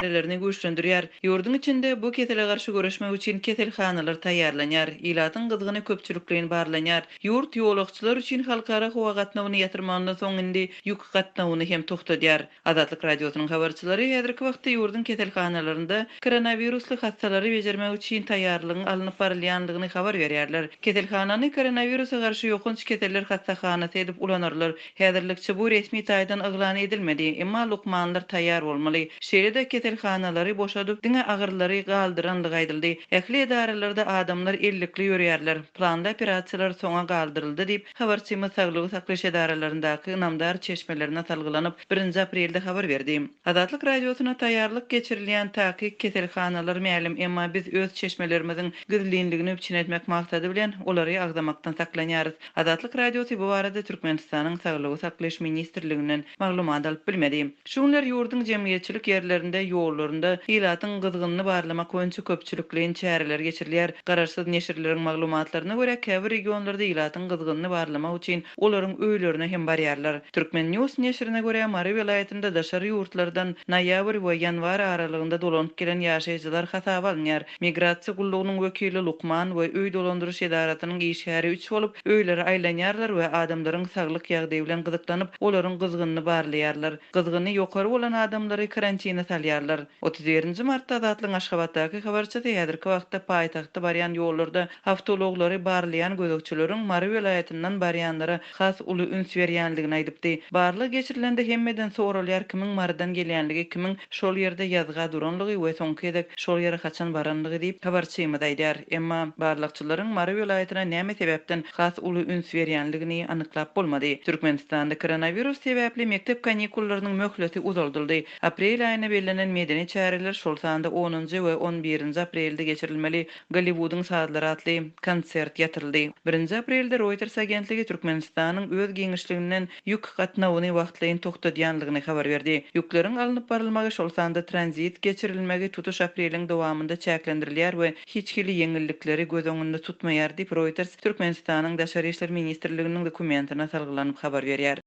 çärelerini güýçlendirýär. Ýurdun içinde bu ketele garşy göreşmek üçin ketelhanalar taýýarlanýar, ilatyň gyzgyny köpçülikligiň barlanýar. Ýurt ýolagçylar üçin halkara howa gatnawyny ýatyrmandan soň indi ýük gatnawyny hem tokdadýar. Adatlyk radiosynyň habarçylary häzirki wagtda ýurdun ketelhanalarynda koronavirusly hastalary bejermek üçin taýýarlygyň alınıp barylýanlygyny habar berýärler. Ketelhanany koronavirusa garşy ýokunç keteller hastahanasy edip ulanarlar. Häzirlikçe bu resmi taýdan yglan edilmedi, emma lukmanlar taýýar bolmaly. Şeýle-de ketelhanalary boşadyp diňe agyrlary galdyranlygy aýdyldy. Ähli edaralarda adamlar ellikli ýörýärler. Planda operasiýalar soňa galdyryldy diýip habarçymyz Saglyk saklaş edaralaryndaky namdar çeşmelerine salgylanyp 1 aprelde habar berdi. Adatlyk radiosyna taýýarlyk geçirilýän taky ketelhanalar mälim, emma biz öz çeşmelerimiziň gizlinligini üçin etmek maksady bilen olary agdamakdan saklanýarys. Adatlyk radiosy bu barada Türkmenistanyň Saglyk saklaş ministrliginden maglumat alyp bilmedi. Şunlar ýurdun jemgyýetçilik ýerlerinde, ýollarynda ilatyň gyzgynyny barlamak boýunça köpçülikliň çäreler geçirilýär. Gararsyz neşirleriň maglumatlaryna görä, käbir regionlarda ilatyň gyzgynyny barlamak üçin olaryň öýlerine hem barýarlar. Türkmen News neşirine görä, Mary welaýatynda daşary ýurtlardan noýabr we ýanwar aralygynda dolanyp gelen ýaşaýjylar hasaba alınýar. Migrasiýa gullugynyň wekili Lukman we öý dolandyryş edaratynyň işgäri üç bolup öýlere aýlanýarlar we adamlaryň saglyk ýagdaýy bilen gyzyklanyp olaryň gyzgynyny barlaýarlar. Gyzgyny ýokary bolan adamlary karantina salýarlar. 31 martda Adatlyň Aşgabatdaky habarçysy häzirki wagtda paýtagtda barýan ýollarda awtologlary barlaýan gözekçileriň Mary welaýatyndan barýanlara has uly üns berýänligini aýdypdy. Barlyk geçirilende hemmeden soralýar kimiň Marydan gelýänligi, kimiň şol ýerde ýazga duranlygy we soňky edek şol ýere haçan baranlygy diýip habarçymyz aýdýar. Emma barlykçylaryň Mary welaýatyna näme sebäpden has uly üns berýänligini anyklap bolmady. Türkmenistanda koronavirus sebäpli mektep kanikullarynyň möhleti uzaldyldy. Aprel aýyna bellänen medeni çäreler şol sanda 10-njy we 11-nji aprelde geçirilmeli Gollywood'un saatları atly konsert ýatyryldy. 1 aprelde Reuters agentligi Türkmenistanyň öz giňişliginden ýük gatnawyny wagtlaýyn tokdadýanlygyny habar berdi. Ýükleriň alınıp barylmagy şol sanda tranzit geçirilmegi tutuş apreliň dowamında çäklendirilýär we hiç kili ýeňillikleri göz öňünde tutmaýar diýip Reuters Türkmenistanyň Daşary işler ministrliginiň dokumentina salgylanyp habar berýär.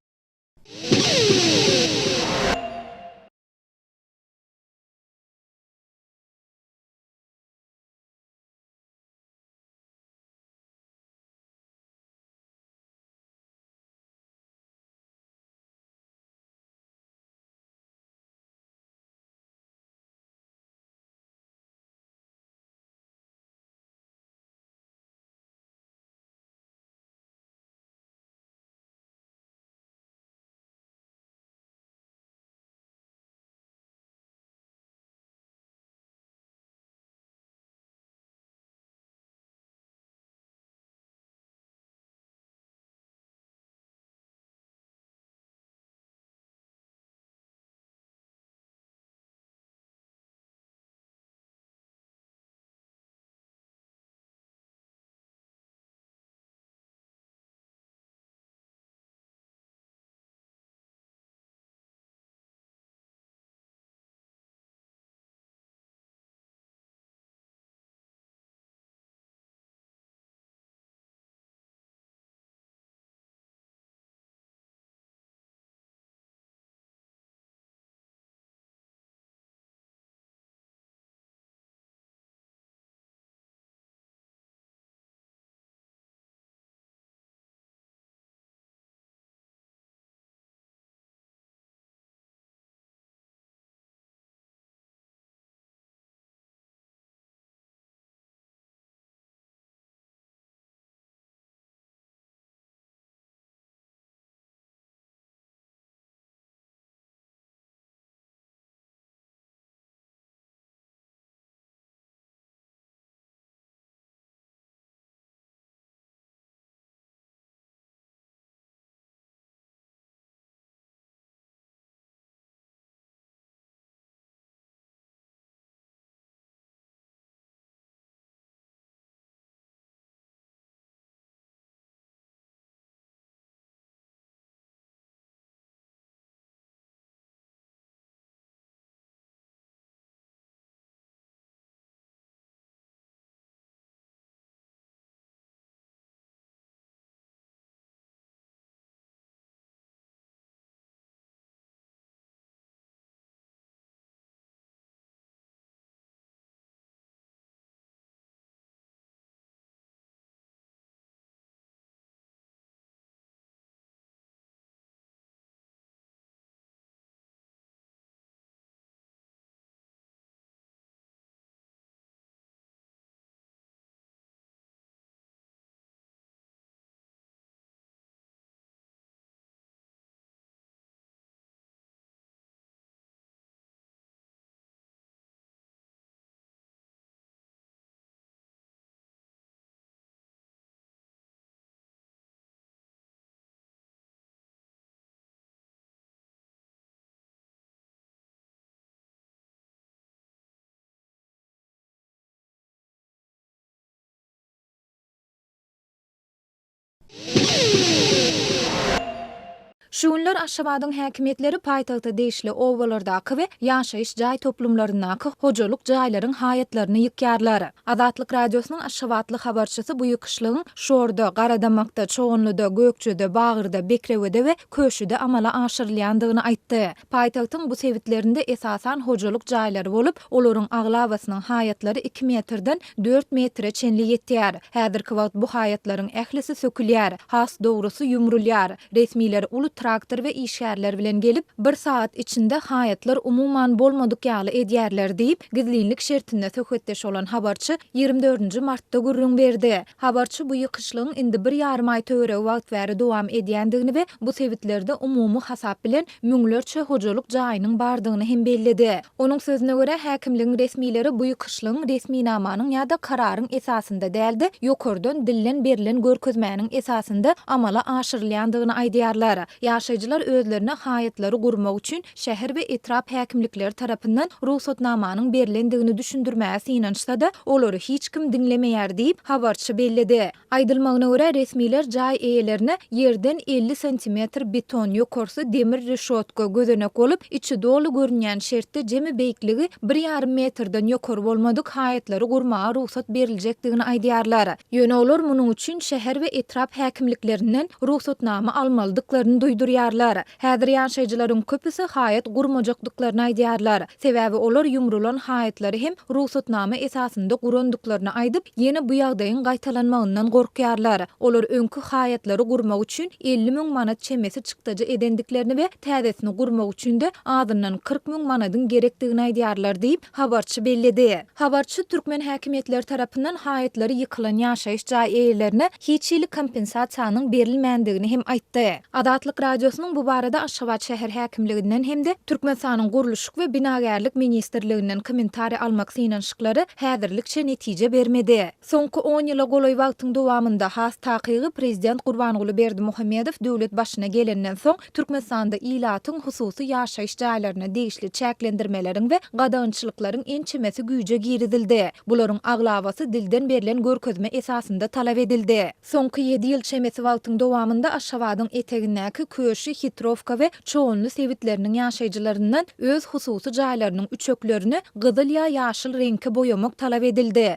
Şuunlar Aşgabatyň häkimetleri paýtagta değişli owalardaky we ýaşaýyş jaý toplumlarynaky hojaluk jaýlaryň haýatlaryny ýykýarlar. Azatlyk radiosynyň Aşgabatly habarçysy bu ýykışlygyň Şorda, Garadamakda, Çoğunluda, Gökçede, Bagyrda, Bekrewede we Köşüde amala aşyrylýandygyny aýtdy. Paýtagtyň bu sebitlerinde esasan hojaluk jaýlary bolup, olaryň aglabasynyň haýatlary 2 metrden 4 metre çenli ýetýär. Häzirki wagt bu haýatlaryň ählisi sökülýär, has dogrusy ýumrulýar. Resmiler uly traktor we işgärler bilen gelip 1 saat içinde haýatlar umuman bolmadyk ýaly edýärler diýip gizlilik şertinde söhbetdeş olan habarçy 24 martda gürrüň berdi. Habarçy bu ýykışlygyň indi 1,5 aý töwereg wagt bäri dowam edýändigini we bu sebitlerde umumy hasap bilen müňlerçe hojaluk jaýynyň bardygyny hem bellidi. Onuň sözüne görä häkimligiň resmileri bu ýykışlygyň resmi namanyň ýa-da kararyň esasynda däldi, ýokardan dillen berilen görkezmäniň esasynda amala aşyrylýandygyny aýdýarlar. Ýaşaýjylar özlerine haýatlary gurmak üçin şäher we etrap häkimlikleri tarapyndan ruhsatnamanyň berilendigini düşündirmäsi inançda olary hiç kim dinlemeýär diýip habarçy bellidi. Aýdylmagyna görä resmiler jaý eýelerine ýerden 50 sm beton ýokarsy demir reşotka gözenek bolup içi dolu görünýän şertde jemi beýikligi 1,5 metrden ýokary bolmadyk haýatlary gurmaga ruhsat beriljekdigini aýdýarlar. Ýöne olar munyň üçin şäher we etrap häkimliklerinden ruhsatnama almalydyklaryny duýdurýarlar. Häzir ýaşaýjylaryň köpüsi haýat gurmajakdyklaryny aýdýarlar. Sebäbi olar ýumrulan haýatlary hem ruhsatnama esasynda gurandyklaryny aýdyp, ýene bu ýagdaýyň gaýtalanmagyndan gorkýarlar. Olar öňkü haýatlary gurmak üçin 50 000 manat çemesi çykdyjy edendiklerini we täzesini gurmak üçin de azyndan 40 000 manatyň gerekdigini aýdýarlar diýip habarçy bellidi. Habarçy türkmen häkimetleri tarapyndan haýatlary ýykylan ýaşaýyş jaý eýelerine hiç ýyly kompensasiýanyň berilmändigini hem aýtdy. Azatlyk radiosynyň bu barada Aşgabat şäher häkimliginden hem de Türkmenistanyň guruluşyk we binagärlik ministrliginden kommentari almak synanşyklary häzirlikçe netije bermedi. Soňky 10 ýyla golay wagtyň dowamında has takygy prezident Gurbanguly Berdimuhammedow döwlet başyna gelenden soň Türkmenistanda ilatyň hususy ýaşaýyş jaýlaryna degişli çäklendirmeleriň we gadagynçylyklaryň ençemesi güýje girizildi. Bularyň aglabasy dilden berilen görkezme esasynda talap edildi. Soňky 7 ýyl çemesi wagtyň dowamında Aşgabatyň etegindäki Köşü, Hitrovka we Çoğunlu sebitleriniň ýaşaýjylaryndan öz hususy jaýlarynyň üçeklerini gyzyl ýa ýaşyl reňke boýamak talap edildi.